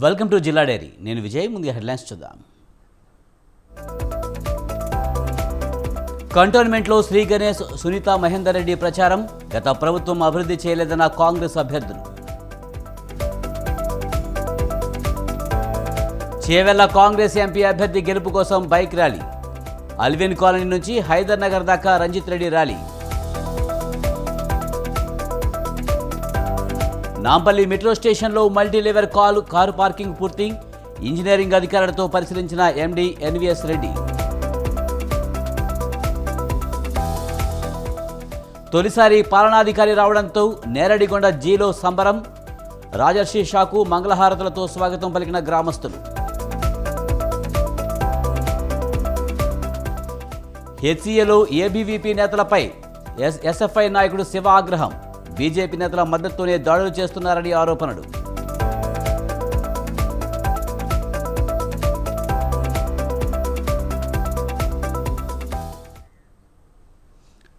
Welcome to జిల్లా dairy. నేను విజయ్. ముందుగా హెడ్లైన్స్ చూద్దాం. కంటోన్మెంట్లో శ్రీ గణేష్, సునీత మహేందర్ రెడ్డి ప్రచారం. గత ప్రభుత్వం అభివృద్ధి చేయలేదన్న కాంగ్రెస్ అభ్యర్థులు. చేవెళ్ల కాంగ్రెస్ ఎంపీ అభ్యర్థి గెలుపు కోసం బైక్ ర్యాలీ. అల్విన్ కాలనీ నుంచి హైదర్ నగర్ దాకా రంజిత్ రెడ్డి ర్యాలీ. నాంపల్లి మెట్రో స్టేషన్లో మల్టీలెవెల్ కారు పార్కింగ్ పూర్తి. ఇంజనీరింగ్ అధికారులతో పరిశీలించిన ఎండీ ఎన్వీఎస్ రెడ్డి. తొలిసారి పాలనాధికారి రావడంతో నేరడిగొండ జీలో సంబరం. రాజర్షి షాకు మంగళహారతులతో స్వాగతం పలికిన గ్రామస్తులు. హెచ్సీఏలో ఏబీవీపీ నేతలపై ఎస్ఎఫ్ఐ నాయకుడు శివ ఆగ్రహం. బీజేపీ నేతల మద్దతుతోనే దాడులు చేస్తున్నారని ఆరోపణలు.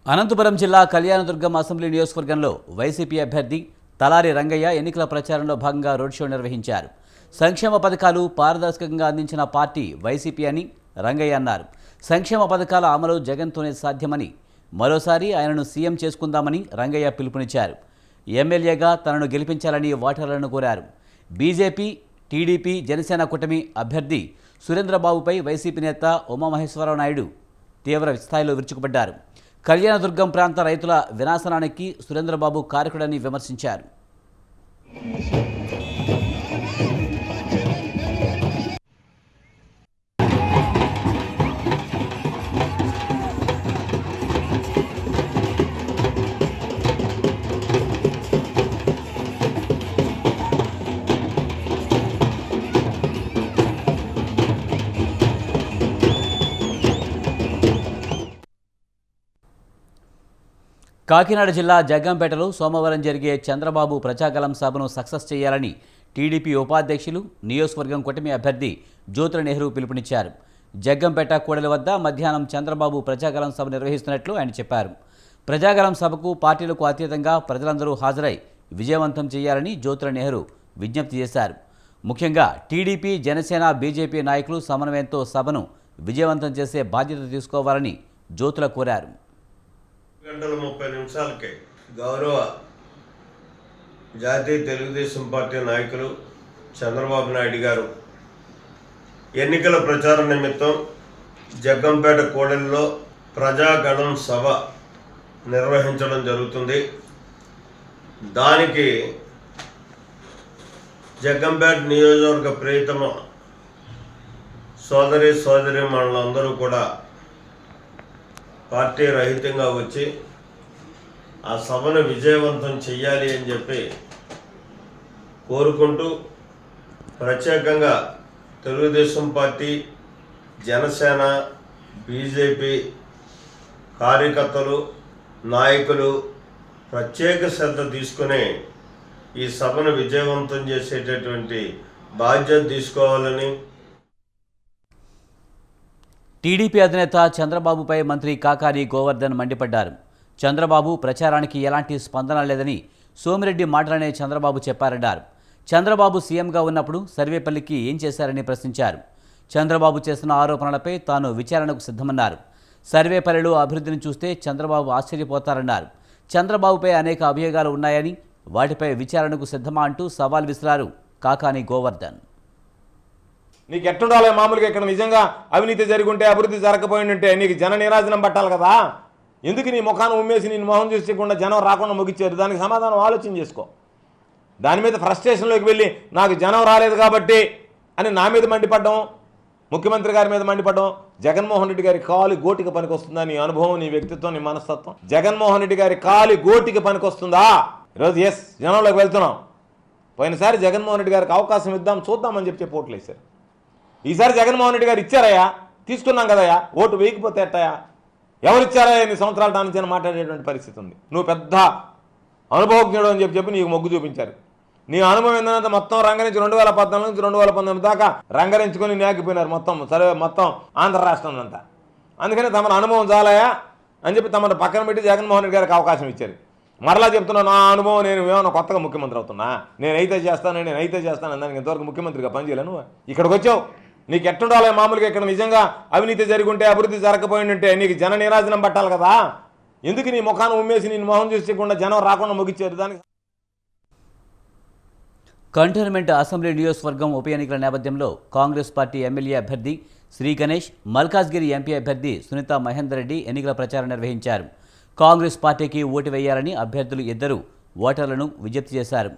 అనంతపురం జిల్లా కళ్యాణదుర్గం అసెంబ్లీ నియోజకవర్గంలో వైసీపీ అభ్యర్థి తలారి రంగయ్య ఎన్నికల ప్రచారంలో భాగంగా రోడ్ షో నిర్వహించారు. సంక్షేమ పథకాలు పారదర్శకంగా అందించిన పార్టీ వైసీపీ అని రంగయ్య అన్నారు. సంక్షేమ పథకాల అమలు జగన్తోనే సాధ్యమని, మరోసారి ఆయనను సీఎం చేసుకుందామని రంగయ్య పిలుపునిచ్చారు. ఎమ్మెల్యేగా తనను గెలిపించాలని ఓటర్లను కోరారు. బీజేపీ, టీడీపీ, జనసేన కూటమి అభ్యర్థి సురేంద్రబాబుపై వైసీపీ నేత ఉమామహేశ్వరరావు నాయుడు తీవ్ర స్థాయిలో విరుచుకుపడ్డారు. కళ్యాణదుర్గం ప్రాంత రైతుల వినాశనానికి సురేంద్రబాబు కారకుడని విమర్శించారు. కాకినాడ జిల్లా జగ్గంపేటలో సోమవారం జరిగే చంద్రబాబు ప్రజాగలం సభను సక్సెస్ చేయాలని టీడీపీ ఉపాధ్యక్షులు, నియోజకవర్గం కూటమి అభ్యర్థి జ్యోతుల నెహ్రూ పిలుపునిచ్చారు. జగ్గంపేట కూడలి వద్ద మధ్యాహ్నం చంద్రబాబు ప్రజాగలం సభ నిర్వహిస్తున్నట్లు ఆయన చెప్పారు. ప్రజాగలం సభకు పార్టీలకు అతీతంగా ప్రజలందరూ హాజరై విజయవంతం చేయాలని జ్యోతుల నెహ్రూ విజ్ఞప్తి చేశారు. ముఖ్యంగా టీడీపీ, జనసేన, బీజేపీ నాయకులు సమన్వయంతో సభను విజయవంతం చేసే బాధ్యత తీసుకోవాలని జ్యోతుల కోరారు. 1:30 గౌరవ జాతీయ తెలుగుదేశం పార్టీ నాయకులు చంద్రబాబు నాయుడు గారు ఎన్నికల ప్రచారం నిమిత్తం జగ్గంపేట కూడలిలో ప్రజాగణం సభ నిర్వహించడం జరుగుతుంది. దానికి జగ్గంపేట నియోజకవర్గ ప్రియతమ సోదరీమణులందరూ కూడా పార్టీ రహితంగా వచ్చి ఆ సభను విజయవంతం చెయ్యాలి అని చెప్పి కోరుకుంటూ, ప్రత్యేకంగా తెలుగుదేశం పార్టీ, జనసేన, బీజేపీ కార్యకర్తలు, నాయకులు ప్రత్యేక శ్రద్ధ తీసుకుని ఈ సభను విజయవంతం చేసేటటువంటి బాధ్యత తీసుకోవాలని. టీడీపీ అధినేత చంద్రబాబుపై మంత్రి కాకాని గోవర్ధన్ మండిపడ్డారు. చంద్రబాబు ప్రచారానికి ఎలాంటి స్పందన లేదని సోమిరెడ్డి మాటలనే చంద్రబాబు చెప్పారన్నారు. చంద్రబాబు సీఎంగా ఉన్నప్పుడు సర్వేపల్లికి ఏం చేశారని ప్రశ్నించారు. చంద్రబాబు చేసిన ఆరోపణలపై తాను విచారణకు సిద్ధమన్నారు. సర్వేపల్లిలో అభివృద్ధిని చూస్తే చంద్రబాబు ఆశ్చర్యపోతారన్నారు. చంద్రబాబుపై అనేక అభియోగాలు ఉన్నాయని, వాటిపై విచారణకు సిద్ధమా అంటూ సవాల్ విసిరారు కాకాని గోవర్ధన్. నీకు ఎట్టుండాలి? మామూలుగా ఇక్కడ నిజంగా అవినీతి జరిగి ఉంటే, అభివృద్ధి జరగకపోయి ఉంటే నీకు జన నీరాజనం పట్టాలి కదా. ఎందుకు నీ ముఖాన్ని ఉమ్మేసి నేను మొహం చూసకుండా జనం రాకుండా ముగిచ్చారు? దానికి సమాధానం ఆలోచన చేసుకో. దాని మీద ఫ్రస్ట్రేషన్లోకి వెళ్ళి నాకు జనం రాలేదు కాబట్టి అని నా మీద మండిపడ్డం, ముఖ్యమంత్రి గారి మీద మండిపడ్డం, జగన్మోహన్ రెడ్డి గారి కాలి గోటికి పనికొస్తుందా? నీ అనుభవం, నీ వ్యక్తిత్వం, నీ మనస్తత్వం జగన్మోహన్ రెడ్డి గారి కాలి గోటికి పనికొస్తుందా? ఈరోజు జనంలోకి వెళ్తున్నాం. పోయినసారి జగన్మోహన్ రెడ్డి గారికి అవకాశం ఇద్దాం, చూద్దామని చెప్పి ఓట్లు వేశారు. ఈసారి జగన్మోహన్ రెడ్డి గారు ఇచ్చారయ్యా, తీసుకున్నాం కదయ్యా, ఓటు వేయకపోతే ఎట్టయా? ఎవరిచ్చారా? 8 సంవత్సరాల దాని నుంచి మాట్లాడేటువంటి పరిస్థితి ఉంది. నువ్వు పెద్ద అనుభవజ్ఞుడు అని చెప్పి నీకు మొగ్గు చూపించారు. నీ అనుభవం ఏంటంటే మొత్తం రంగరించి 2014 నుంచి 2019 దాకా రంగరించుకొని నేగిపోయినారు మొత్తం ఆంధ్ర రాష్ట్రం అంతా. అందుకని తమ అనుభవం చాలాయా అని చెప్పి తమను పక్కన పెట్టి జగన్మోహన్ రెడ్డి గారికి అవకాశం ఇచ్చారు. మరలా చెప్తున్నా, నా అనుభవం, నేను ఏమన్నా కొత్తగా ముఖ్యమంత్రి అవుతున్నా, నేనైతే చేస్తాను దానికి ఇంతవరకు ముఖ్యమంత్రిగా పనిచేయలేను. ఇక్కడికి వచ్చావు, నీకు ఎట్టుండాలి మామూలుగా? ఇక్కడ నిజంగా అవినీతి జరిగుంటే, అభివృద్ధి జరగకపోయింటే నీకు జన నీరాజనం పట్టాలి కదా. ఎందుకు నీ ముఖాన్ని ఉమ్మేసి నేను మొహం చూసకుండా జనం రాకుండా ముగిచ్చారు? దానికి కంటోన్మెంట్ అసెంబ్లీ నియోజకవర్గం ఉప ఎన్నికల నేపథ్యంలో కాంగ్రెస్ పార్టీ ఎమ్మెల్యే అభ్యర్థి శ్రీ గణేష్, మల్కాజ్గిరి ఎంపీ అభ్యర్థి సునీత మహేందర్ రెడ్డి ఎన్నికల ప్రచారం నిర్వహించారు. కాంగ్రెస్ పార్టీకి ఓటు వేయాలని అభ్యర్థులు ఇద్దరు ఓటర్లను విజ్ఞప్తి చేశారు.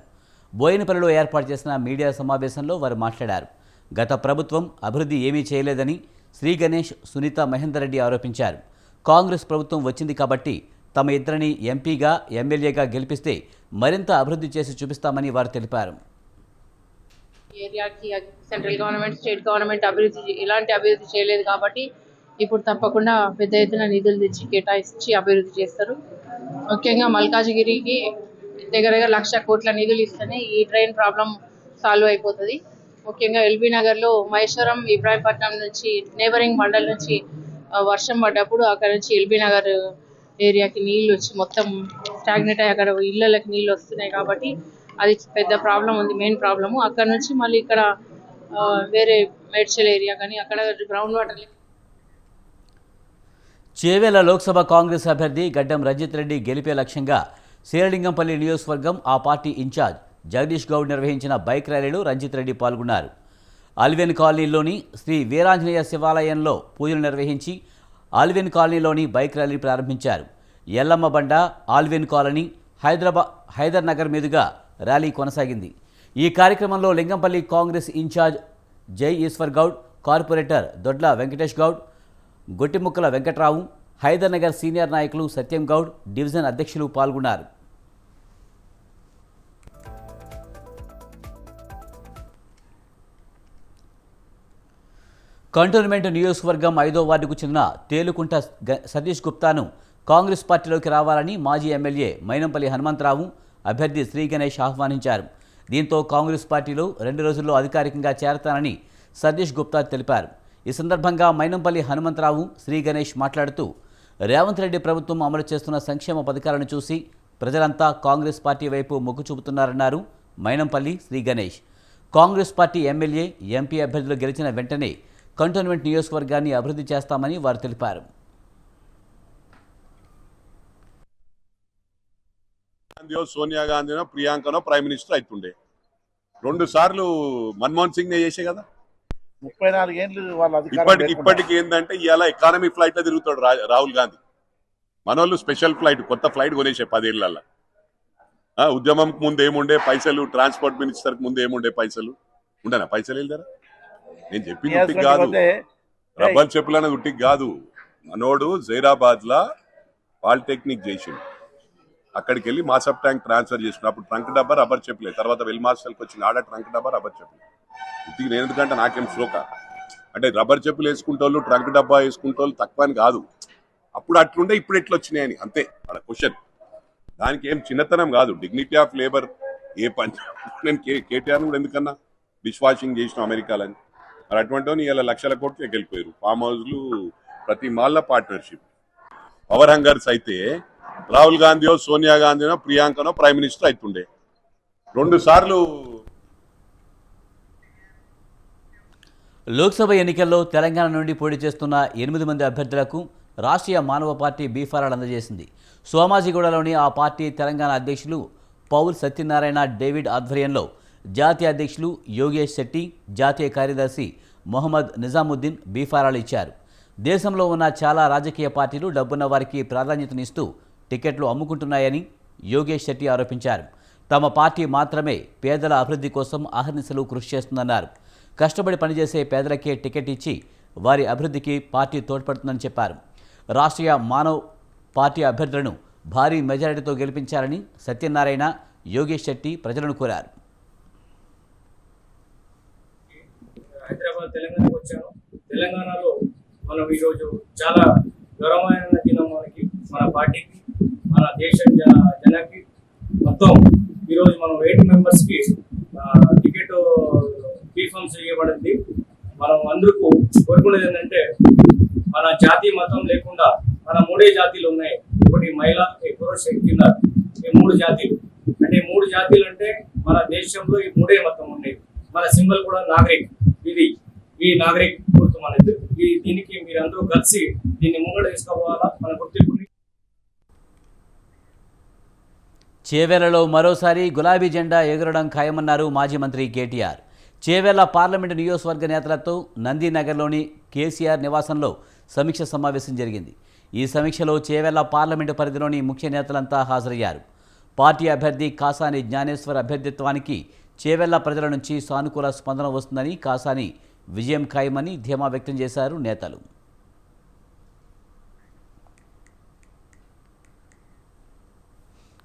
బోయినపల్లిలో ఏర్పాటు చేసిన మీడియా సమావేశంలో వారు మాట్లాడారు. గత ప్రభుత్వం అభివృద్ధి ఏమీ చేయలేదని శ్రీ గణేష్, సునీత మహేందర్ రెడ్డి ఆరోపించారు. కాంగ్రెస్ ప్రభుత్వం వచ్చింది కాబట్టి తమ ఇద్దరిని ఎంపీగా, ఎమ్మెల్యేగా గెలిపిస్తే మరింత అభివృద్ధి చేసి చూపిస్తామని వారు తెలిపారు. ఏరియాకి సెంట్రల్ గవర్నమెంట్, స్టేట్ గవర్నమెంట్ ఇలాంటి అభివృద్ధి చేయలేదు కాబట్టి ఇప్పుడు తప్పకుండా పెద్ద ఎత్తున నిధులు తెచ్చి కేటాయించి అభివృద్ధి చేస్తారు. ముఖ్యంగా మల్కాజ్గిరికి దగ్గర 1,00,000 కోట్ల నిధులు ఇస్తేనే ఈ ట్రైన్ ప్రాబ్లం సాల్వ్ అయిపోతుంది. ముఖ్యంగా ఎల్బీ నగర్లో మహేశ్వరం, ఇబ్రాహీంపట్నం నుంచి నేబరింగ్ మండల్ నుంచి వర్షం పడ్డప్పుడు అక్కడ నుంచి ఎల్బీ నగర్ ఏరియాకి నీళ్ళు వచ్చి మొత్తం స్టాగ్నెట్ అయ్యి అక్కడ ఇళ్ళకి నీళ్ళు వస్తున్నాయి కాబట్టి అది పెద్ద ప్రాబ్లం ఉంది, మెయిన్ ప్రాబ్లము. అక్కడ నుంచి మళ్ళీ ఇక్కడ వేరే మేడ్చల్ ఏరియా కానీ అక్కడ గ్రౌండ్ వాటర్. చేవెళ్ల లోక్సభ కాంగ్రెస్ అభ్యర్థి గడ్డం రంజిత్ రెడ్డి గెలిపే లక్ష్యంగా శేరలింగంపల్లి నియోజకవర్గం ఆ పార్టీ ఇన్ఛార్జ్ జగదీష్ గౌడ్ నిర్వహించిన బైక్ ర్యాలీలో రంజిత్ రెడ్డి పాల్గొన్నారు. ఆల్వెన్ కాలనీలోని శ్రీ వీరాంజనేయ శివాలయంలో పూజలు నిర్వహించి ఆల్వెన్ కాలనీలోని బైక్ ర్యాలీ ప్రారంభించారు. ఎల్లమ్మ బండ, ఆల్వెన్ కాలనీ, హైదర్ నగర్ మీదుగా ర్యాలీ కొనసాగింది. ఈ కార్యక్రమంలో లింగంపల్లి కాంగ్రెస్ ఇన్ఛార్జ్ జై ఈశ్వర్ గౌడ్, కార్పొరేటర్ దొడ్ల వెంకటేష్ గౌడ్, గొట్టిముక్కల వెంకట్రావు, హైదర్ నగర్ సీనియర్ నాయకులు సత్యం గౌడ్, డివిజన్ అధ్యక్షులు పాల్గొన్నారు. కంటోన్మెంట్ నియోజకవర్గం 5వ వార్డుకు చెందిన తేలుకుంట సతీష్ గుప్తాను కాంగ్రెస్ పార్టీలోకి రావాలని మాజీ ఎమ్మెల్యే మైనంపల్లి హనుమంతరావు అభ్యర్థి శ్రీ గణేష్ ఆహ్వానించారు. దీంతో కాంగ్రెస్ పార్టీలో 2 రోజుల్లో అధికారికంగా చేరతానని సతీష్ గుప్తా తెలిపారు. ఈ సందర్భంగా మైనంపల్లి హనుమంతరావు, శ్రీ గణేష్ మాట్లాడుతూ రేవంత్ రెడ్డి ప్రభుత్వం అమలు చేస్తున్న సంక్షేమ పథకాలను చూసి ప్రజలంతా కాంగ్రెస్ పార్టీ వైపు మొగ్గు చూపుతున్నారన్నారు Mynampally Sri Ganesh. Congress party MLA, MP అభ్యర్థులు గెలిచిన వెంటనే కంటోన్మెంట్ నియోజకవర్గాన్ని అభివృద్ధి చేస్తామని వారు తెలిపారు. సోనియా గాంధీనో ప్రియాంకనో ప్రైమ్ మినిస్టర్ అవుతుండే. 2 సార్లు మన్మోహన్ సింగ్ నే చేసే కదా. 34 ఏళ్ళు ఇప్పటికి ఏంటంటే ఇవాళ ఎకానమీ ఫ్లైట్ లో తిరుగుతాడు రాహుల్ గాంధీ. మనోళ్ళు స్పెషల్ ఫ్లైట్, కొత్త ఫ్లైట్ కొనేసే 10 ఏళ్లలో. ఉద్యమం ముందు ఏముండే పైసలు, ట్రాన్స్పోర్ట్ మినిస్టర్ ముందు ఏముండే పైసలు ఉండనా? పైసలు వెళ్తారా? నేను చెప్పింది ఉట్టికి కాదు, రబ్బర్ చెప్పులు అనేది ఉట్టికి కాదు. మనోడు జైరాబాద్ లా పాలిటెక్నిక్ చేసిండు, అక్కడికి వెళ్ళి మాసప్ ట్యాంక్ ట్రాన్స్ఫర్ చేసుకున్నాడు. అప్పుడు ట్రంక్ డబ్బా రబ్బర్ చెప్పులే, తర్వాత వెల్ మాస్టర్కి వచ్చింది ఆడ ట్రంక్ డబ్బా రబ్బర్ చెప్పులు. ఉట్టికి నేను ఎందుకంటే నాకేం శ్లోక అంటే రబ్బర్ చెప్పులు వేసుకుంటోళ్ళు, ట్రంక్ డబ్బా వేసుకుంటోళ్ళు తక్కువ అని కాదు. అప్పుడు అట్లుండే, ఇప్పుడు ఎట్లా వచ్చినాయని అంతే అక్కడ క్వశ్చన్. దానికి ఏం చిన్నతనం కాదు, డిగ్నిటీ ఆఫ్ లేబర్. ఏ పని నేను కేటీఆర్ కూడా ఎందుకన్నా డిష్ వాషింగ్ చేసిన అమెరికాలని. మరి అటువంటి ఇలా 1,00,000 కోట్లు వెళ్ళిపోయారు. ఫామ్ హౌస్లు, ప్రతి మాల్ల పార్ట్నర్షిప్. పవర్ హంగర్స్ అయితే రాహుల్ గాంధీయో, సోనియా గాంధీనో, ప్రియాంకనో ప్రైమ్ మినిస్టర్ అవుతుండే. 2 సార్లు. లోక్సభ ఎన్నికల్లో తెలంగాణ నుండి పోటీ చేస్తున్న 8 మంది అభ్యర్థులకు రాష్ట్రీయ మానవ పార్టీ బీఫారాలు అందజేసింది. సోమాజిగూడలోని ఆ పార్టీ తెలంగాణ అధ్యక్షులు పౌల్ సత్యనారాయణ డేవిడ్ ఆధ్వర్యంలో జాతీయ అధ్యక్షులు యోగేష్ శెట్టి, జాతీయ కార్యదర్శి మొహమ్మద్ నిజాముద్దీన్ బీఫారాలు ఇచ్చారు. దేశంలో ఉన్న చాలా రాజకీయ పార్టీలు డబ్బున్న వారికి ప్రాధాన్యతనిస్తూ టికెట్లు అమ్ముకుంటున్నాయని యోగేష్ శెట్టి ఆరోపించారు. తమ పార్టీ మాత్రమే పేదల అభివృద్ధి కోసం అహర్నిశలు కృషి చేస్తుందన్నారు. కష్టపడి పనిచేసే పేదలకే టికెట్ ఇచ్చి వారి అభివృద్ధికి పార్టీ తోడ్పడుతుందని చెప్పారు. రాష్ట్రీయ మానవ్ పార్టీ అభ్యర్థులను భారీ మెజారిటీతో గెలిపించాలని సత్యనారాయణ, యోగేష్ శెట్టి ప్రజలను కోరారు. హైదరాబాద్ తెలంగాణకు వచ్చాను. తెలంగాణలో మనం ఈరోజు చాలా గౌరవమైన దినం మనకి, మన పార్టీకి, మన దేశ జనానికి మొత్తం. ఈరోజు మనం 8 మెంబర్స్కి టికెట్ బీఫామ్స్ ఇవ్వబడింది. మనం అందరికీ కోరుకునేది ఏంటంటే మన జాతి మతం లేకుండా మన 3 జాతీలు ఉన్నాయి. ఒకటి మహిళ, పురుష కింద ఈ 3 జాతీలు. అంటే 3 జాతీలు అంటే మన దేశంలో ఈ 3 మొత్తం ఉండేవి. మన సింబల్ కూడా నాగరిక్. ఇది ఈ నాగరిక్ గుర్తు మనది. దీనికి మీరందరూ కలిసి దీన్ని ముంగడు తీసుకోవాలా మన గుర్తింపుని. చేవెళ్లలో మరోసారి గులాబీ జెండా ఎగురడం ఖాయమన్నారు మాజీ మంత్రి కేటీఆర్. చేవెళ్ల పార్లమెంటు నియోజకవర్గ నేతలతో నందినగర్లోని కేసీఆర్ నివాసంలో సమీక్ష సమావేశం జరిగింది. ఈ సమీక్షలో చేవెళ్ల పార్లమెంటు పరిధిలోని ముఖ్య నేతలంతా హాజరయ్యారు. పార్టీ అభ్యర్థి కాసాని జ్ఞానేశ్వర్ అభ్యర్థిత్వానికి చేవెళ్ల ప్రజల నుంచి సానుకూల స్పందన వస్తుందని, కాసాని విజయం ఖాయమని ధీమా వ్యక్తం చేశారు నేతలు.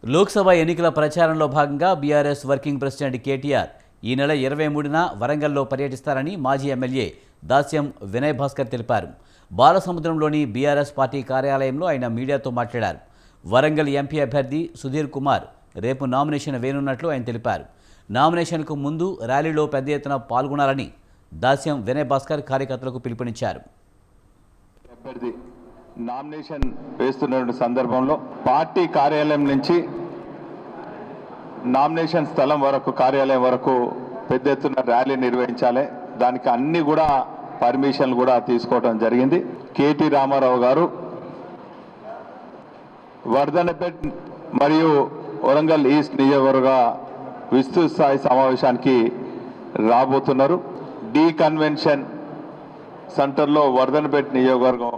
లోక్సభ ఎన్నికల ప్రచారంలో భాగంగా బీఆర్ఎస్ వర్కింగ్ ప్రెసిడెంట్ కేటీఆర్ ఈ నెల 23న వరంగల్లో పర్యటిస్తారని మాజీ ఎమ్మెల్యే దాస్యం వినయ్ భాస్కర్ తెలిపారు. బాలసముద్రంలోని బీఆర్ఎస్ పార్టీ కార్యాలయంలో ఆయన మీడియాతో మాట్లాడారు. వరంగల్ ఎంపీ అభ్యర్థి సుధీర్ కుమార్ రేపు నామినేషన్ వేయనున్నట్లు ఆయన తెలిపారు. నామినేషన్కు ముందు ర్యాలీలో పెద్ద ఎత్తున పాల్గొనాలని దాస్యం వినయ్ భాస్కర్ కార్యకర్తలకు పిలుపునిచ్చారు. అభ్యర్థి నామినేషన్ వేస్తున్న సందర్భంలో పార్టీ కార్యాలయం నుంచి నామినేషన్ స్థలం వరకు, కార్యాలయం వరకు పెద్ద ఎత్తున ర్యాలీ నిర్వహించాలి. దానికి అన్ని కూడా పర్మిషన్లు కూడా తీసుకోవడం జరిగింది. కేటీ రామారావు గారు వర్ధనపేట్ మరియు వరంగల్ ఈస్ట్ నియోజకవర్గ విస్తృత స్థాయి సమావేశానికి రాబోతున్నారు. డి కన్వెన్షన్ సెంటర్లో వర్ధనపేట్ నియోజకవర్గం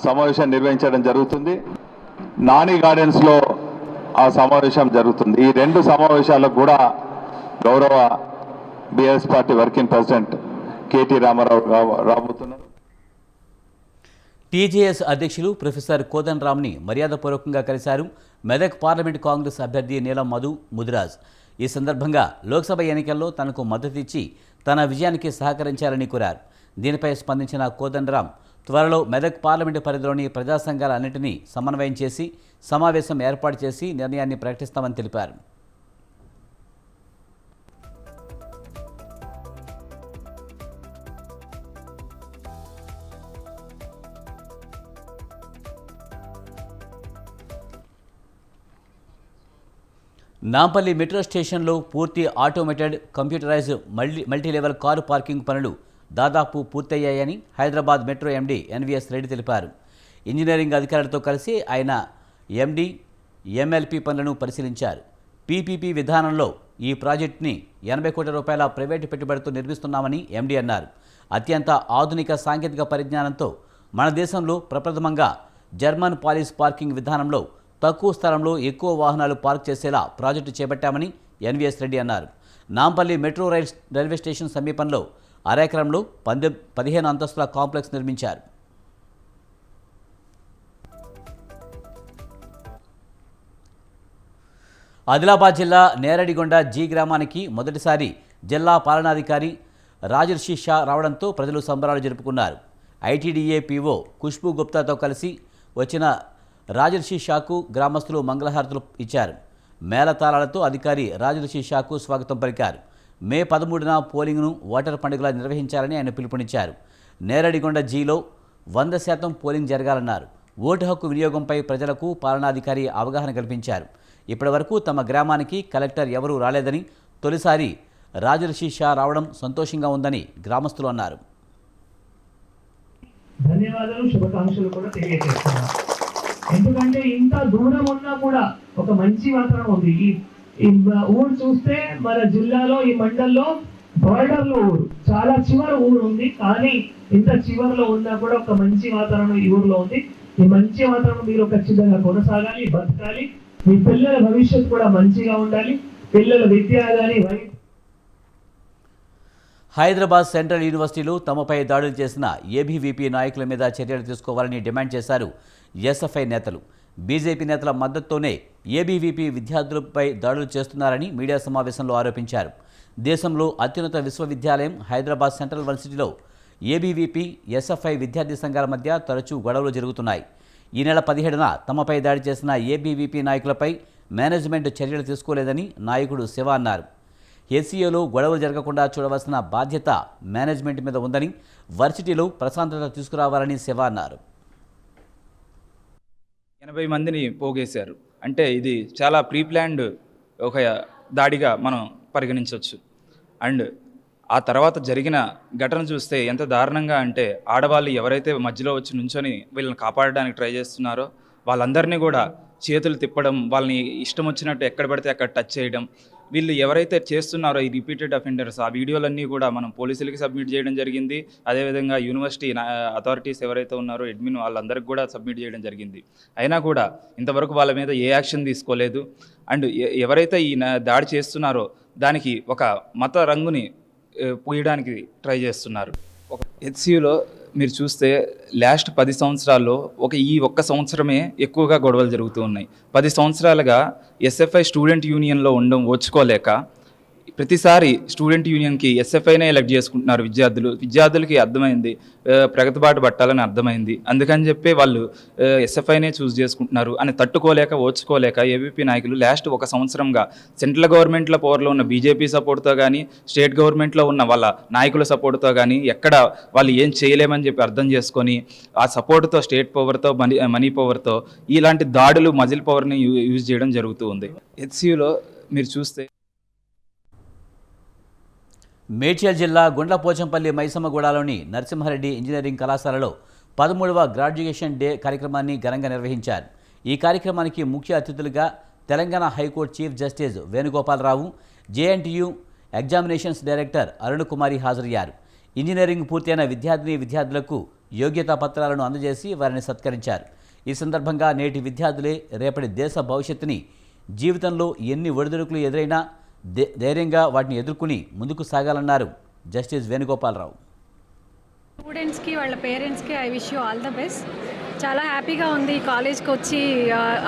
సమావేశం నిర్వహించడం జరుగుతుంది. నాని గార్డెన్స్లో ఆ సమావేశం జరుగుతుంది. ఈ 2 సమావేశాలకు కూడా గౌరవ BRS party working president KT Rama Rao రాబోతున్నారు. టీజేఎస్ అధ్యక్షులు ప్రొఫెసర్ కోదన్ రామ్ని మర్యాదపూర్వకంగా కలిశారు మెదక్ పార్లమెంట్ కాంగ్రెస్ అభ్యర్థి నీలం మధు ముదిరాజ్. ఈ సందర్భంగా లోక్సభ ఎన్నికల్లో తనకు మద్దతిచ్చి తన విజయానికి సహకరించాలని కోరారు. దీనిపై స్పందించిన కోదన్ రామ్ త్వరలో మెదక్ పార్లమెంటు పరిధిలోని ప్రజా సంఘాలన్నింటినీ సమన్వయం చేసి సమావేశం ఏర్పాటు చేసి నిర్ణయాన్ని ప్రకటిస్తామని తెలిపారు. నాంపల్లి మెట్రో స్టేషన్లో పూర్తి automated computerised multilevel car parking పనులు దాదాపు పూర్తయ్యాయని Hyderabad metro MD NVS Reddy తెలిపారు. ఇంజనీరింగ్ అధికారులతో కలిసి ఆయన ఎండీ ఎంఎల్పీ పనులను పరిశీలించారు. పీపీపీ విధానంలో ఈ ప్రాజెక్టుని 80 కోట్ల రూపాయల ప్రైవేటు పెట్టుబడితో నిర్మిస్తున్నామని ఎండీ అన్నారు. అత్యంత ఆధునిక సాంకేతిక పరిజ్ఞానంతో మన దేశంలో ప్రప్రథమంగా జర్మన్ పాలిస్ పార్కింగ్ విధానంలో తక్కువ స్థలంలో ఎక్కువ వాహనాలు పార్క్ చేసేలా ప్రాజెక్టు చేపట్టామని ఎన్వీఎస్ రెడ్డి అన్నారు. నాంపల్లి మెట్రో రైల్వే స్టేషన్ సమీపంలో అరెకరంలో 15 అంతస్తుల కాంప్లెక్స్ నిర్మించారు. ఆదిలాబాద్ జిల్లా నేరడిగొండ జీ గ్రామానికి మొదటిసారి జిల్లా పాలనాధికారి రాజర్షి షా రావడంతో ప్రజలు సంబరాలు జరుపుకున్నారు. ఐటీడీఏ పీఓ ఖుష్బూ గుప్తాతో కలిసి వచ్చిన రాజర్షి షాకు గ్రామస్తులు మంగళహారతులు ఇచ్చారు. మేళతాళాలతో అధికారి రాజర్షి షాకు స్వాగతం పలికారు. మే 13న పోలింగ్ను ఓటర్ పండుగలా నిర్వహించాలని ఆయన పిలుపునిచ్చారు. నేరడిగొండ జీలో 100% పోలింగ్ జరగాలన్నారు. ఓటు హక్కు వినియోగంపై ప్రజలకు పాలనాధికారి అవగాహన కల్పించారు. ఇప్పటివరకు తమ గ్రామానికి కలెక్టర్ ఎవరూ రాలేదని, తొలిసారి రాజర్షి షా రావడం సంతోషంగా ఉందని గ్రామస్తులు అన్నారు. ధన్యవాదాలు, శుభాకాంక్షలు కూడా తెలియజేస్తున్నాను. ఎందుకంటే ఇంత దూరం ఉన్నా కూడా ఒక మంచి వాతావరణం ఉంది. ఈ ఊరు చూస్తే మన జిల్లాలో ఈ మండల్లో బార్డర్లో ఊరు, చాలా చివరి ఊరు ఉంది. కానీ ఇంత చివరిలో ఉన్నా కూడా ఒక మంచి వాతావరణం ఈ ఊర్లో ఉంది. ఈ మంచి వాతావరణం మీరు ఖచ్చితంగా కొనసాగాలి, బతకాలి. మీ పిల్లల భవిష్యత్తు కూడా మంచిగా ఉండాలి. పిల్లల విద్య కానీ హైదరాబాద్ సెంట్రల్ యూనివర్సిటీలో తమపై దాడులు చేసిన ఏబీవీపీ నాయకుల మీద చర్యలు తీసుకోవాలని డిమాండ్ చేశారు ఎస్ఎఫ్ఐ నేతలు. బీజేపీ నేతల మద్దతుతోనే ఏబీవీపీ విద్యార్థులపై దాడులు చేస్తున్నారని మీడియా సమావేశంలో ఆరోపించారు. దేశంలో అత్యున్నత విశ్వవిద్యాలయం హైదరాబాద్ సెంట్రల్ యూనివర్సిటీలో ఏబీవీపీ, ఎస్ఎఫ్ఐ విద్యార్థి సంఘాల మధ్య తరచూ గొడవలు జరుగుతున్నాయి. ఈ నెల 17న తమపై దాడి చేసిన ఏబీవీపీ నాయకులపై మేనేజ్మెంట్ చర్యలు తీసుకోలేదని నాయకుడు శివ అన్నారు. హెచ్సీఏలో గొడవలు జరగకుండా చూడవలసిన బాధ్యత మేనేజ్మెంట్ మీద ఉందని, వర్సిటీలో ప్రశాంతత తీసుకురావాలని శివ అన్నారు. 80 మందిని పోగేశారు. అంటే ఇది చాలా ప్రీ ప్లాన్డ్ ఒక దాడిగా మనం పరిగణించవచ్చు. అండ్ ఆ తర్వాత జరిగిన ఘటన చూస్తే ఎంత దారుణంగా అంటే ఆడవాళ్ళు ఎవరైతే మధ్యలో వచ్చి నుంచొని వీళ్ళని కాపాడడానికి ట్రై చేస్తున్నారో వాళ్ళందరినీ కూడా చేతులు తిప్పడం, వాళ్ళని ఇష్టం వచ్చినట్టు ఎక్కడ పడితే అక్కడ టచ్ చేయడం, వీళ్ళు ఎవరైతే చేస్తున్నారో ఈ రిపీటెడ్ అఫెండర్స్ ఆ వీడియోలన్నీ కూడా మనం పోలీసులకి సబ్మిట్ చేయడం జరిగింది. అదేవిధంగా యూనివర్సిటీ అథారిటీస్ ఎవరైతే ఉన్నారో అడ్మిన్ వాళ్ళందరికీ కూడా సబ్మిట్ చేయడం జరిగింది. అయినా కూడా ఇంతవరకు వాళ్ళ మీద ఏ యాక్షన్ తీసుకోలేదు. అండ్ ఎవరైతే ఈ దాడి చేస్తున్నారో దానికి ఒక మత రంగుని పూయడానికి ట్రై చేస్తున్నారు. ఒక హెచ్సియులో మీరు చూస్తే లాస్ట్ 10 సంవత్సరాల్లో ఈ ఒక్క సంవత్సరమే ఎక్కువగా గొడవలు జరుగుతూ ఉన్నాయి. 10 సంవత్సరాలుగా ఎస్ఎఫ్ఐ స్టూడెంట్ యూనియన్లో ఉండడం ఓచుకోలేక ప్రతిసారి స్టూడెంట్ యూనియన్కి ఎస్ఎఫ్ఐనే ఎలక్ట్ చేసుకుంటున్నారు విద్యార్థులకి అర్థమైంది, ప్రగతి బాట పట్టాలని అర్థమైంది. అందుకని చెప్పి వాళ్ళు ఎస్ఎఫ్ఐనే చూస్ చేసుకుంటున్నారు అని ఓచుకోలేక ఏబీపీ నాయకులు లాస్ట్ ఒక సంవత్సరంగా సెంట్రల్ గవర్నమెంట్లో పవర్లో ఉన్న బీజేపీ సపోర్ట్తో కానీ స్టేట్ గవర్నమెంట్లో ఉన్న వాళ్ళ నాయకుల సపోర్ట్తో కానీ ఎక్కడ వాళ్ళు ఏం చేయలేమని చెప్పి అర్థం చేసుకొని ఆ సపోర్ట్తో స్టేట్ పవర్తో మనీ పవర్తో ఇలాంటి దాడులు మజిల్ పవర్ని యూజ్ చేయడం జరుగుతూ ఉంది. హెచ్సియులో మీరు చూస్తే మేడ్చల్ జిల్లా గుండ్లపోచంపల్లి మైసమ్మగూడలోని నరసింహారెడ్డి ఇంజనీరింగ్ కళాశాలలో 13వ గ్రాడ్యుయేషన్ డే కార్యక్రమాన్ని ఘనంగా నిర్వహించారు. ఈ కార్యక్రమానికి ముఖ్య అతిథులుగా Telangana high court chief justice Venugopal Rao, JNTU examinations director Arun Kumari హాజరయ్యారు. ఇంజనీరింగ్ పూర్తయిన విద్యార్థులకు యోగ్యతా పత్రాలను అందజేసి వారిని సత్కరించారు. ఈ సందర్భంగా నేటి విద్యార్థులే రేపటి దేశ భవిష్యత్తుని, జీవితంలో ఎన్ని ఒడిదుడుకులు ఎదురైనా ధైర్యంగా వాటిని ఎదుర్కొని ముందుకు సాగాలన్నారు జస్టిస్ వేణుగోపాలరావు. స్టూడెంట్స్కి వాళ్ళ పేరెంట్స్కి I wish you all the best. చాలా హ్యాపీగా ఉంది కాలేజ్కి వచ్చి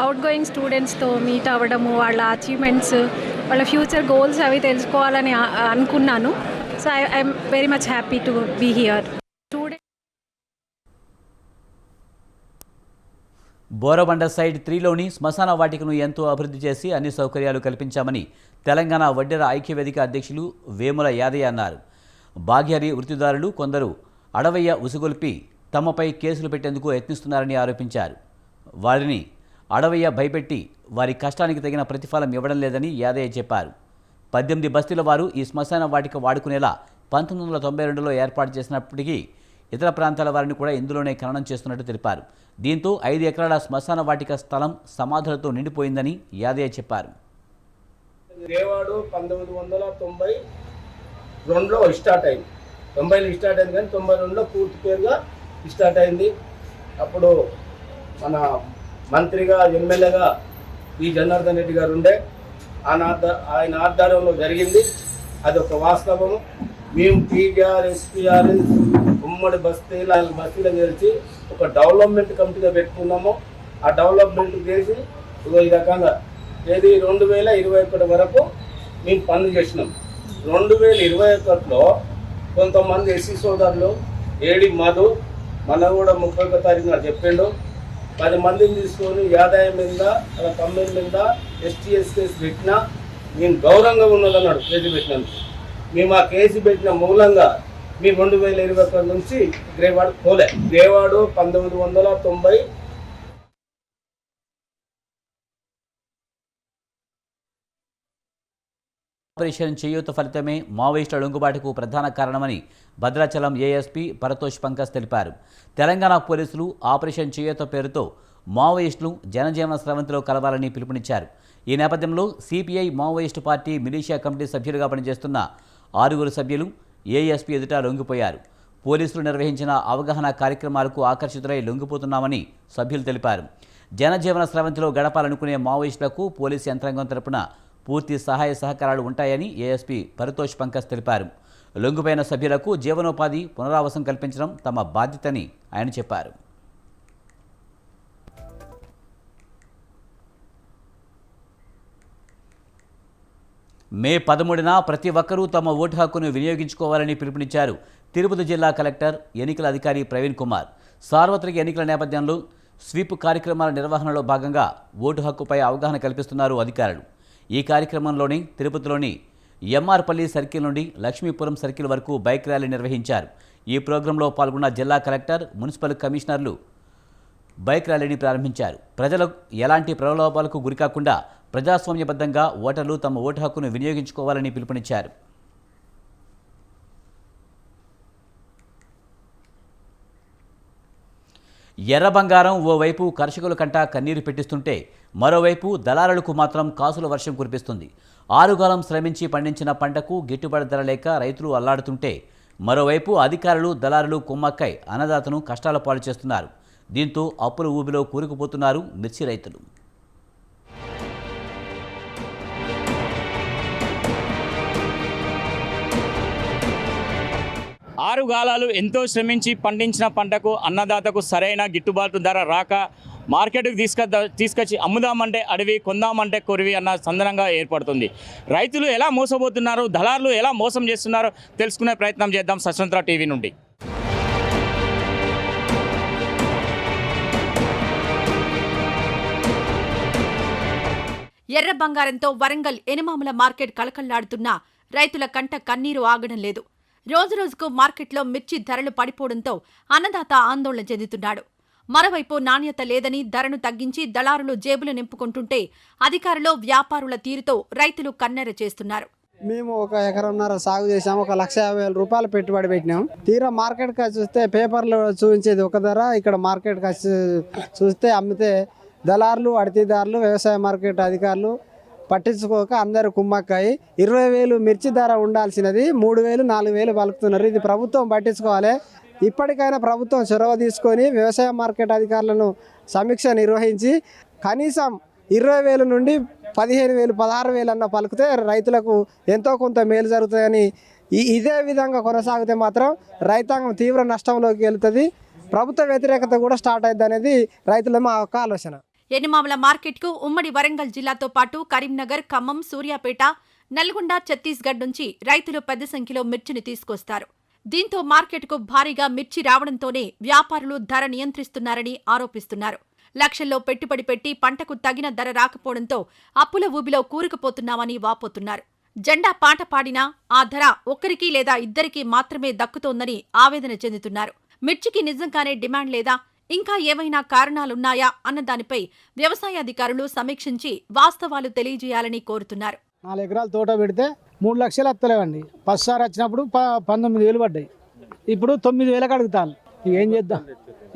అవుట్ గోయింగ్ స్టూడెంట్స్తో మీట్ అవ్వడము, వాళ్ళ అచీవ్మెంట్స్, వాళ్ళ ఫ్యూచర్ గోల్స్ అవి తెలుసుకోవాలని అనుకున్నాను. So I'm very much happy to be here. Borabanda side 3లోని శ్మశాన వాటికను ఎంతో అభివృద్ధి చేసి అన్ని సౌకర్యాలు కల్పించామని తెలంగాణ వడ్డెర ఐక్యవేదిక అధ్యక్షులు వేముల యాదయ్య అన్నారు. భాగ్యరి వృత్తిదారులు కొందరు అడవయ్య ఉసుగొల్పి తమపై కేసులు పెట్టేందుకు యత్నిస్తున్నారని ఆరోపించారు. వారిని అడవయ్య భయపెట్టి వారి కష్టానికి తగిన ప్రతిఫలం ఇవ్వడం లేదని యాదయ్య చెప్పారు. 18 బస్తీల వారు ఈ శ్మశాన వాటిక వాడుకునేలా 1992లో ఏర్పాటు చేసినప్పటికీ ఇతర ప్రాంతాల వారిని కూడా ఇందులోనే ఖననం చేస్తున్నట్టు తెలిపారు. దీంతో 5 ఎకరాల శ్మశాన వాటిక స్థలం సమాధులతో నిండిపోయిందని యాదయ్య చెప్పారు. దేవాడు 1992లో స్టార్ట్ అయింది. 90లో స్టార్ట్ అయింది కానీ 92లో పూర్తి పేరుగా స్టార్ట్ అయింది. అప్పుడు మన మంత్రిగా ఎమ్మెల్యేగా ఈ జనార్దన్ రెడ్డి గారు ఉండే, ఆయన ఆధ్వర్యంలో జరిగింది. అదొక వాస్తవము. మేము టీఆర్ ఎస్పీఆర్ ఉమ్మడి బస్తీలో గెలిచి ఒక డెవలప్మెంట్ కమిటీగా పెట్టుకున్నాము. ఆ డెవలప్మెంట్ చేసి ఈ రకంగా 2021 వరకు మేము పనులు చేసినాం. 2021లో కొంతమంది ఎస్సీ సోదరులు ఏడి మధు మన కూడా 31వ తారీఖున చెప్పిండు, 10 మందిని తీసుకొని ఆదాయం మీద కంపెనీ మీద STS కేసు పెట్టినా మేము గౌరవంగా ఉన్నదన్నాడు. కేసు పెట్టినందుకు మేము ఆ కేసు పెట్టిన మూలంగా మేము 2021 నుంచి గ్రేవాడు పోలే. గ్రేవాడు 1990 ఆపరేషన్ చేయూత ఫలితమే మావోయిస్టుల లొంగుబాటుకు ప్రధాన కారణమని భద్రాచలం ఏఎస్పీ పరతోష్ పంకజ్ తెలిపారు. తెలంగాణ పోలీసులు ఆపరేషన్ చేయూత పేరుతో మావోయిస్టులు జనజీవన స్రవంతిలో కలవాలని పిలుపునిచ్చారు. ఈ నేపథ్యంలో CPI Maoist party militia committee సభ్యులుగా పనిచేస్తున్న 6 సభ్యులు ఏఎస్పీ ఎదుట లొంగిపోయారు. పోలీసులు నిర్వహించిన అవగాహన కార్యక్రమాలకు ఆకర్షితులై లొంగిపోతున్నామని సభ్యులు తెలిపారు. జనజీవన స్రవంతిలో గడపాలనుకునే మావోయిస్టులకు పోలీసు యంత్రాంగం తరపున పూర్తి సహాయ సహకారాలు ఉంటాయని ఏఎస్పీ పరతోష్ పంకజ్ తెలిపారు. లొంగిపోయిన సభ్యులకు జీవనోపాధి పునరావాసం కల్పించడం తమ బాధ్యతని ఆయన చెప్పారు. మే 13న ప్రతి ఒక్కరూ తమ ఓటు హక్కును వినియోగించుకోవాలని పిలుపునిచ్చారు తిరుపతి జిల్లా కలెక్టర్ ఎన్నికల అధికారి ప్రవీణ్ కుమార్. సార్వత్రిక ఎన్నికల నేపథ్యంలో స్వీప్ కార్యక్రమాల నిర్వహణలో భాగంగా ఓటు హక్కుపై అవగాహన కల్పిస్తున్నారు అధికారులు. ఈ కార్యక్రమంలోని తిరుపతిలోని ఎంఆర్పల్లి సర్కిల్ నుండి లక్ష్మీపురం సర్కిల్ వరకు బైక్ ర్యాలీ నిర్వహించారు. ఈ ప్రోగ్రాంలో పాల్గొన్న జిల్లా కలెక్టర్, మున్సిపల్ కమిషనర్లు బైక్ ర్యాలీని ప్రారంభించారు. ప్రజలకు ఎలాంటి ప్రలోభాలకు గురికాకుండా ప్రజాస్వామ్యబద్ధంగా ఓటర్లు తమ ఓటు హక్కును వినియోగించుకోవాలని పిలుపునిచ్చారు. ఎర్ర బంగారం ఓవైపు కర్షకుల కంట కన్నీరు పెట్టిస్తుంటే మరోవైపు దళారులకు మాత్రం కాసుల వర్షం కురిపిస్తుంది. ఆరుగాలం శ్రమించి పండించిన పంటకు గిట్టుబాటు ధర లేక రైతులు అల్లాడుతుంటే మరోవైపు అధికారులు దళారులు కుమ్మక్కై అన్నదాతను కష్టాల పాలు చేస్తున్నారు. దీంతో అప్పుల ఊబిలో కూరుకుపోతున్నారు మిర్చి రైతులు. ఆరుగాలాలు ఎంతో శ్రమించి పండించిన పంటకు అన్నదాతకు సరైన గిట్టుబాటు ధర రాక మార్కెట్కు తీసుకొచ్చి అమ్ముదామంటే అడవి, కొందామంటే కొరివి అన్న సందర్భంగా ఏర్పడుతుంది. రైతులు ఎలా మోసపోతున్నారు, దళారులు ఎలా మోసం చేస్తున్నారో తెలుసుకునే ప్రయత్నం చేద్దాం స్వతంత్ర టీవీ నుండి. ఎర్ర బంగారంతో వరంగల్ ఎనిమాముల మార్కెట్ కళకళ్లాడుతున్నా రైతుల కంట కన్నీరు ఆగడం లేదు. రోజురోజుకు మార్కెట్లో మిర్చి ధరలు పడిపోవడంతో అన్నదాత ఆందోళన చెందుతున్నాడు. మరోవైపు నాణ్యత లేదని ధరను తగ్గించి దళారులు జేబులు నింపుకుంటుంటే అధికారులు, వ్యాపారుల తీరుతో రైతులు కన్నెర చేస్తున్నారు. మేము 1 ఎకరంన్నర సాగు చేసాము. 1,50,000 రూపాయలు పెట్టుబడి పెట్టినాం. తీరా మార్కెట్కి చూస్తే పేపర్లో చూపించేది ఒక ధర, ఇక్కడ మార్కెట్కి చూస్తే అమ్మితే దళారులు, అడితీదారులు, వ్యవసాయ మార్కెట్ అధికారులు పట్టించుకోక అందరూ కుమ్మక్కాయి 20,000 మిర్చి ధర ఉండాల్సినది 3,000, 4,000 పలుకుతున్నారు. ఇది ప్రభుత్వం పట్టించుకోవాలి. ఇప్పటికైనా ప్రభుత్వం చొరవ తీసుకొని వ్యవసాయ మార్కెట్ అధికారులను సమీక్ష నిర్వహించి కనీసం 20,000 నుండి 15,000, 16,000 అన్న పలికితే రైతులకు ఎంతో కొంత మేలు జరుగుతుందని. ఇదే విధంగా కొనసాగితే మాత్రం రైతాంగం తీవ్ర నష్టంలోకి వెళ్తుంది. ప్రభుత్వ వ్యతిరేకత కూడా స్టార్ట్ అయింది అనేది రైతుల మా యొక్క ఆలోచన. ఎనిమాముల మార్కెట్కు ఉమ్మడి వరంగల్ జిల్లాతో పాటు కరీంనగర్, ఖమ్మం, సూర్యాపేట, నల్గొండ, ఛత్తీస్గఢ్ నుంచి రైతులు పెద్ద సంఖ్యలో మిర్చిని తీసుకొస్తారు. దీంతో మార్కెట్కు భారీగా మిర్చి రావడంతోనే వ్యాపారులు ధర నియంత్రిస్తున్నారని ఆరోపిస్తున్నారు. లక్షల్లో పెట్టుబడి పెట్టి పంటకు తగిన ధర రాకపోవడంతో అప్పుల ఊబిలో కూరుకుపోతున్నామని వాపోతున్నారు. జెండా పాట పాడినా ఆ ధర ఒక్కరికి లేదా ఇద్దరికి మాత్రమే దక్కుతోందని ఆవేదన చెందుతున్నారు. మిర్చికి నిజంగానే డిమాండ్ లేదా, ఇంకా ఏమైనా కారణాలున్నాయా అన్న దానిపై వ్యవసాయ అధికారులు సమీక్షించి వాస్తవాలు తెలియజేయాలని కోరుతున్నారు. 4 ఎకరాలు తోట పెడితే 3 లక్షలు వస్తలేవండి. ఫస్ట్సారి వచ్చినప్పుడు 19,000 పడ్డాయి. ఇప్పుడు 9,000కి అడుగుతాను. ఏం చేద్దాం?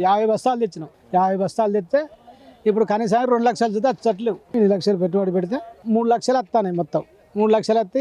50 బస్తాలు తెచ్చినాం. 50 బస్తాలు తెస్తే ఇప్పుడు కనీసం 2 లక్షలు చూస్తే వచ్చట్లేవు. 2 లక్షలు పెట్టుబడి పెడితే 3 లక్షలు వస్తాయి. మొత్తం 3 లక్షలు వస్తే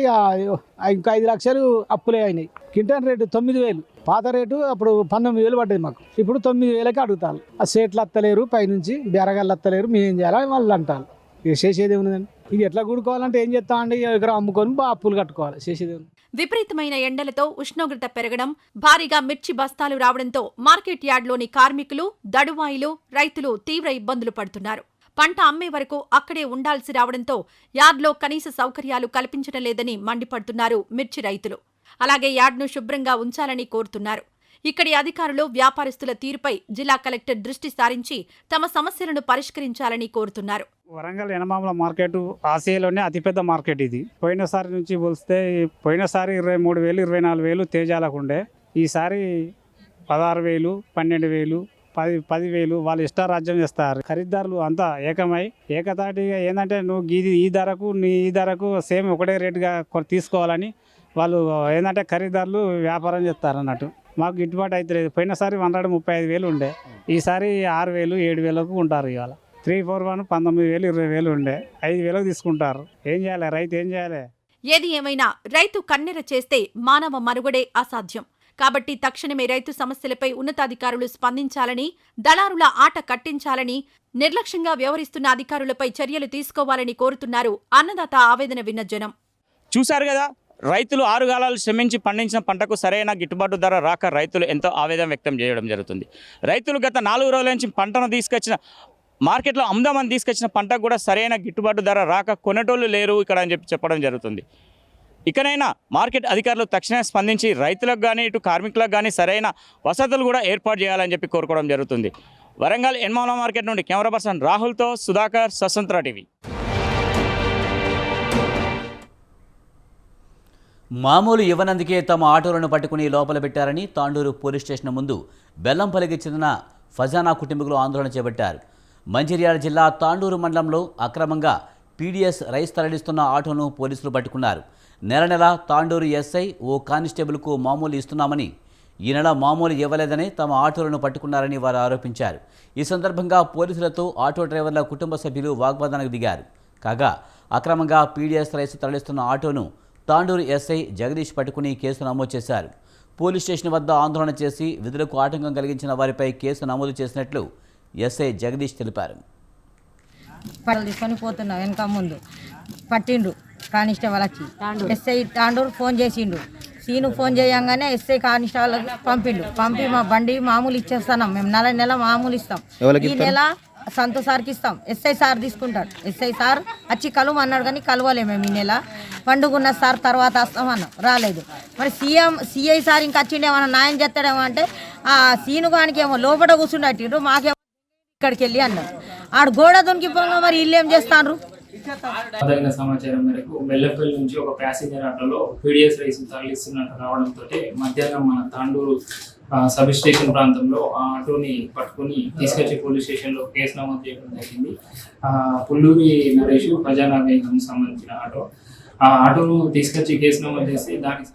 ఇంకా 5 లక్షలు అప్పులే అయినాయి. Quintal rate 9,000. పాత రేటు అప్పుడు 19,000 పడ్డది మాకు. ఇప్పుడు 9,000కి అడుగుతాను. ఆ సేట్లు వస్తలేరు, పైనుంచి బెరగాళ్ళు వస్తలేరు. మేము ఏం చేయాలని వాళ్ళు అంటారు. ఇక చేసేది ఉన్నదండి. ఇక ఎట్లా కూడుకోవాలంటే ఏం చేస్తామండి? ఎకరం అమ్ముకొని అప్పులు కట్టుకోవాలి. చేసేది ఉంది. విపరీతమైన ఎండలతో ఉష్ణోగ్రత పెరగడం, భారీగా మిర్చి బస్తాలు రావడంతో మార్కెట్ యార్డ్లోని కార్మికులు, దడువాయిలు, రైతులు తీవ్ర ఇబ్బందులు పడుతున్నారు. పంట అమ్మే వరకు అక్కడే ఉండాల్సి రావడంతో యార్డ్లో కనీస సౌకర్యాలు కల్పించడం లేదని మండిపడుతున్నారు మిర్చి రైతులు. అలాగే యార్డ్ను శుభ్రంగా ఉంచాలని కోరుతున్నారు. ఇక్కడి అధికారులు, వ్యాపారస్తుల తీరుపై జిల్లా కలెక్టర్ దృష్టి సారించి తమ సమస్యలను పరిష్కరించాలని కోరుతున్నారు. వరంగల్ ఎనమాముల మార్కెట్ ఆసియాలోనే అతిపెద్ద మార్కెట్ ఇది. పోయినసారి నుంచి పోలిస్తే పోయినసారి 23,000, 24,000 తేజాలకు ఉండే. ఈసారి 16,000, 12,000, 10,000 వాళ్ళు ఇష్టారాజ్యం చేస్తారు. ఖరీదారులు అంతా ఏకమై ఏకతాటిగా ఏంటంటే నువ్వు ఈ ధరకు ఈ ధరకు సేమ్ ఒకటే రేటుగా తీసుకోవాలని వాళ్ళు ఏంటంటే ఖరీదారులు వ్యాపారం చేస్తారు అన్నట్టు. మాకు గిట్టుబాటు అయితే లేదు. పోయినసారి 135,000 ఉండే. ఈసారి 6,000, 7,000కు ఉంటారు. ఇవాళ 341 19,000, 20,000 ఉండే. 5,000కు తీసుకుంటారు. ఏం చేయాలి? రైతు ఏం చేయాలి? ఏది ఏమైనా రైతు కన్నెర చేస్తే మానవ మనుగడే అసాధ్యం. కాబట్టి తక్షణమే రైతు సమస్యలపై ఉన్నతాధికారులు స్పందించాలని, దళారుల ఆట కట్టించాలని, నిర్లక్ష్యంగా వ్యవహరిస్తున్న అధికారులపై చర్యలు తీసుకోవాలని కోరుతున్నారు అన్నదాత ఆవేదన విన్న జనం. చూశారు కదా, రైతులు ఆరుగాలాలు శ్రమించి పండించిన పంటకు సరైన గిట్టుబాటు ధర రాక రైతులు ఎంతో ఆవేదన వ్యక్తం చేయడం జరుగుతుంది. రైతులు గత 4 రోజుల నుంచి పంటను తీసుకొచ్చిన మార్కెట్లో అమ్ముదామని తీసుకొచ్చిన పంటకు కూడా సరైన గిట్టుబాటు ధర రాక కొనేటోళ్ళు లేరు ఇక్కడ అని చెప్పడం జరుగుతుంది. ఇకనైనా మార్కెట్ అధికారులు తక్షణమే స్పందించి రైతులకు కానీ ఇటు కార్మికులకు కానీ సరైన వసతులు కూడా ఏర్పాటు చేయాలని చెప్పి కోరుకోవడం జరుగుతుంది. వరంగల్ ఎనిమాముల మార్కెట్ నుండి కెమెరా పర్సన్ రాహుల్తో సుధాకర్, స్వతంత్ర టీవీ. మామూలు ఇవ్వనందుకే తమ ఆటోలను పట్టుకుని లోపల పెట్టారని తాండూరు పోలీస్ స్టేషన్ ముందు బెల్లంపల్లికి చెందిన ఫజానా కుటుంబీకులు ఆందోళన చేపట్టారు. మంచిర్యాల జిల్లా తాండూరు మండలంలో అక్రమంగా పీడీఎస్ రైస్ తరలిస్తున్న ఆటోను పోలీసులు పట్టుకున్నారు. నెల నెల తాండూరు ఎస్ఐ ఓ కానిస్టేబుల్కు మామూలు ఇస్తున్నామని, ఈ నెల మామూలు ఇవ్వలేదని తమ ఆటోలను పట్టుకున్నారని వారు ఆరోపించారు. ఈ సందర్భంగా పోలీసులతో ఆటో డ్రైవర్ల కుటుంబ సభ్యులు వాగ్వాదానికి దిగారు. కాగా అక్రమంగా పీడీఎస్ రైస్ తరలిస్తున్న ఆటోను తాండూరు ఎస్ఐ జగదీష్ పట్టుకుని కేసు నమోదు చేశారు. పోలీస్ స్టేషన్ వద్ద ఆందోళన చేసి విధులకు ఆటంకం కలిగించిన వారిపై కేసు నమోదు చేసినట్లు ఎస్ఐ జగదీష్ తెలిపారు. తీసుకొని పోతున్నా వెనక ముందు పట్టిండు కానిస్టేబుల్ వచ్చి ఎస్ఐ తాండూరు ఫోన్ చేసిండు. సీను ఫోన్ చేయంగానే ఎస్ఐ కానిస్టేబుల్ పంపి మా బండి మామూలు ఇచ్చేస్తున్నాం. మేము నెల నెల మామూలు ఇస్తాం. ఈ నెల సంతోష్ సార్కి ఇస్తాం. ఎస్ఐ సార్ తీసుకుంటాడు. ఎస్ఐ సార్ వచ్చి కలువమన్నాడు కానీ కలవలే. మేము ఈ నెల పండుగన్న సార్ తర్వాత వస్తామన్నాం, రాలేదు. మరి సిఐ సార్ ఇంకా వచ్చిండు ఏమన్నా న్యాయం చేస్తాడేమో అంటే ఆ సీను గానికి ఏమో లోపల కూర్చుండట్టిండు, మాకేమో ఇక్కడికి వెళ్ళి అన్నారు. ఆడు గోడ దొనికిపోగా మరి వీళ్ళు ఏం చేస్తాను. తగిన సమాచారం మేరకు బెల్లంపల్లి నుంచి ఒక ప్యాసింజర్ ఆటోలో పీడీఎస్ రైస్ తరలిస్తున్నట్టు రావడంతో మధ్యాహ్నం మన తాండూరు సబ్ స్టేషన్ ప్రాంతంలో ఆ ఆటోని పట్టుకుని తీసుకొచ్చి పోలీస్ స్టేషన్లో కేసు నమోదు చేయడం జరిగింది. పుల్లూరి నరేష్ ఖజానా బ్యాంకుకు సంబంధించిన ఆటో. ఆ ఆటోను తీసుకొచ్చి కేసు నమోదు చేసి దానికి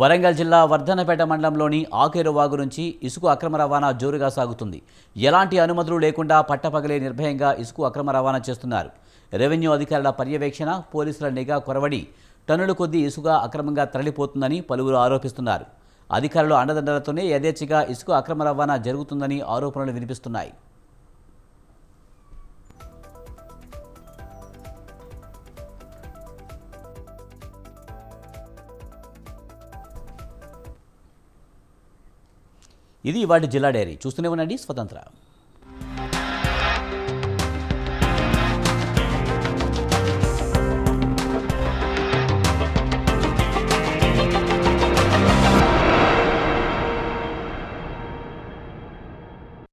వరంగల్ జిల్లా వర్ధన్నపేట మండలంలోని ఆకేరు వాగు నుంచి ఇసుక అక్రమ రవాణా జోరుగా సాగుతుంది. ఎలాంటి అనుమతులు లేకుండా పట్టపగలే నిర్భయంగా ఇసుక అక్రమ రవాణా చేస్తున్నారు. రెవెన్యూ అధికారుల పర్యవేక్షణ, పోలీసుల నిఘా కొరవడి టన్నుల కొద్దీ ఇసుక అక్రమంగా తరలిపోతుందని పలువురు ఆరోపిస్తున్నారు. అధికారుల అండదండలతోనే యథేచ్ఛగా ఇసుక అక్రమ రవాణా జరుగుతుందని ఆరోపణలు వినిపిస్తున్నాయి. ఇది ఇవాటి జిల్లా డైరీ. చూస్తూనే ఉండండి స్వతంత్ర.